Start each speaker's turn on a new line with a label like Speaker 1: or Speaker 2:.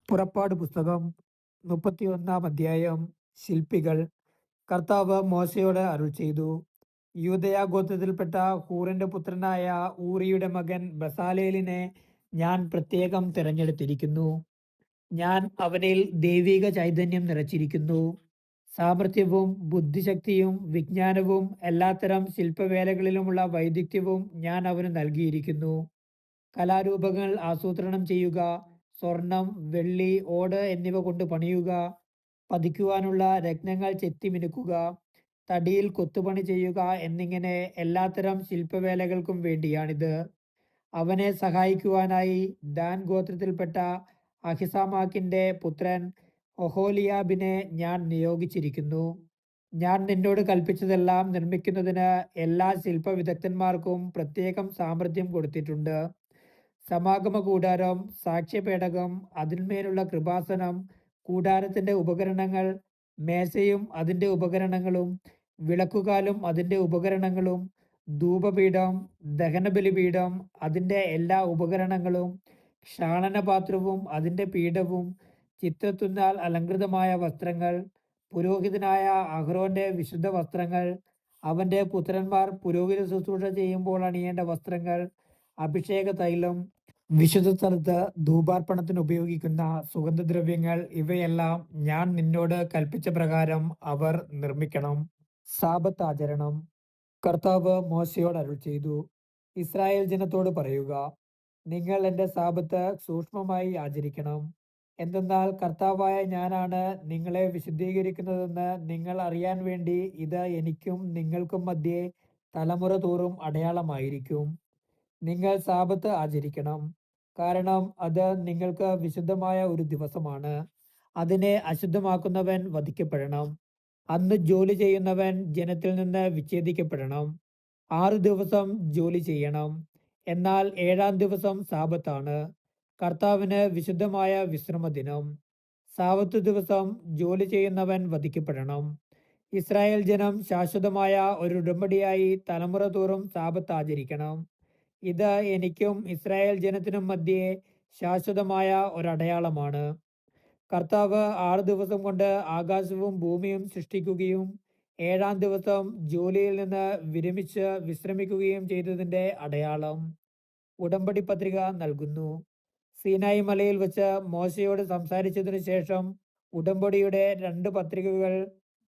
Speaker 1: പുറപ്പാട് പുസ്തകം 31 അധ്യായം. ശില്പികൾ. കർത്താവ് മോശയോട് അരുൾ ചെയ്തു, യൂദയാ ഗോത്രത്തിൽപ്പെട്ട ഹൂറിന്റെ പുത്രനായ ഊറിയുടെ മകൻ ബസാലേലിനെ ഞാൻ പ്രത്യേകം തിരഞ്ഞെടുത്തിരിക്കുന്നു. ഞാൻ അവനിൽ ദൈവിക ചൈതന്യം നിറച്ചിരിക്കുന്നു. സാമർഥ്യവും ബുദ്ധിശക്തിയും വിജ്ഞാനവും എല്ലാത്തരം ശില്പവേലകളിലുമുള്ള വൈദഗ്ധ്യവും ഞാൻ അവന് നൽകിയിരിക്കുന്നു. കലാരൂപങ്ങൾ ആസൂത്രണം ചെയ്യുക, സ്വർണം, വെള്ളി, ഓട് എന്നിവ കൊണ്ട് പണിയുക, പതിക്കുവാനുള്ള രത്നങ്ങൾ ചെത്തിമിനുക്കുക, തടിയിൽ കൊത്തുപണി ചെയ്യുക എന്നിങ്ങനെ എല്ലാത്തരം ശില്പവേലകൾക്കും വേണ്ടിയാണിത്. അവനെ സഹായിക്കുവാനായി ദാൻ ഗോത്രത്തിൽപ്പെട്ട അഹിസാമാക്കിന്റെ പുത്രൻ ഒഹോലിയാബിനെ ഞാൻ നിയോഗിച്ചിരിക്കുന്നു. ഞാൻ നിന്നോട് കൽപ്പിച്ചതെല്ലാം നിർമ്മിക്കുന്നതിന് എല്ലാ ശില്പവിദഗ്ധന്മാർക്കും പ്രത്യേകം സാമർഥ്യം കൊടുത്തിട്ടുണ്ട്. സമാഗമ കൂടാരം, സാക്ഷ്യപേടകം, അതിന്മേലുള്ള കൃപാസനം, കൂടാരത്തിന്റെ ഉപകരണങ്ങൾ, മേശയും അതിന്റെ ഉപകരണങ്ങളും, വിളക്കുകാലും അതിന്റെ ഉപകരണങ്ങളും, ധൂപപീഠം, ദഹനബലിപീഠം അതിന്റെ എല്ലാ ഉപകരണങ്ങളും, ക്ഷാളനപാത്രവും അതിന്റെ പീഠവും, ചിത്രത്തുന്നൽ അലങ്കൃതമായ വസ്ത്രങ്ങൾ, പുരോഹിതനായ അഹ്റോന്റെ വിശുദ്ധ വസ്ത്രങ്ങൾ, അവന്റെ പുത്രന്മാർ പുരോഹിത ശുശ്രൂഷ ചെയ്യുമ്പോൾ അണിയേണ്ട വസ്ത്രങ്ങൾ, അഭിഷേക തൈലം, വിശുദ്ധ സ്ഥലത്ത് ധൂപാർപ്പണത്തിന് ഉപയോഗിക്കുന്ന സുഗന്ധദ്രവ്യങ്ങൾ, ഇവയെല്ലാം ഞാൻ നിന്നോട് കൽപ്പിച്ച പ്രകാരം അവർ നിർമ്മിക്കണം. സാബത്ത് ആചരണം. കർത്താവ് മോശയോട് അരുൾ ചെയ്തു, ഇസ്രായേൽ ജനത്തോട് പറയുക, നിങ്ങൾ എൻ്റെ സാബത്ത് സൂക്ഷ്മമായി ആചരിക്കണം. എന്തെന്നാൽ കർത്താവായ ഞാനാണ് നിങ്ങളെ വിശുദ്ധീകരിക്കുന്നതെന്ന് നിങ്ങൾ അറിയാൻ വേണ്ടി ഇത് എനിക്കും നിങ്ങൾക്കും മധ്യേ തലമുറ തോറും അടയാളമായിരിക്കും. നിങ്ങൾ സാബത്ത് ആചരിക്കണം, കാരണം അത് നിങ്ങൾക്ക് വിശുദ്ധമായ ഒരു ദിവസമാണ്. അതിനെ അശുദ്ധമാക്കുന്നവൻ വധിക്കപ്പെടണം. അന്ന് ജോലി ചെയ്യുന്നവൻ ജനത്തിൽ നിന്ന് വിച്ഛേദിക്കപ്പെടണം. 6 ദിവസം ജോലി ചെയ്യണം, എന്നാൽ 7-ാം ദിവസം സാബത്താണ്, കർത്താവിന് വിശുദ്ധമായ വിശ്രമദിനം. സാബത്ത് ദിവസം ജോലി ചെയ്യുന്നവൻ വധിക്കപ്പെടണം. ഇസ്രായേൽ ജനം ശാശ്വതമായ ഒരു ഉടമ്പടിയായി തലമുറ തോറും സാബത്ത് ആചരിക്കണം. ഇത് എനിക്കും ഇസ്രായേൽ ജനത്തിനും മധ്യേ ശാശ്വതമായ ഒരടയാളമാണ്. കർത്താവ് 6 ദിവസം കൊണ്ട് ആകാശവും ഭൂമിയും സൃഷ്ടിക്കുകയും 7-ാം ദിവസം ജോലിയിൽ നിന്ന് വിരമിച്ച് വിശ്രമിക്കുകയും ചെയ്തതിന്റെ അടയാളം. ഉടമ്പടി പത്രിക നൽകുന്നു. സീനായി മലയിൽ വെച്ച് മോശയോട് സംസാരിച്ചതിനു ശേഷം ഉടമ്പടിയുടെ 2 പത്രികകൾ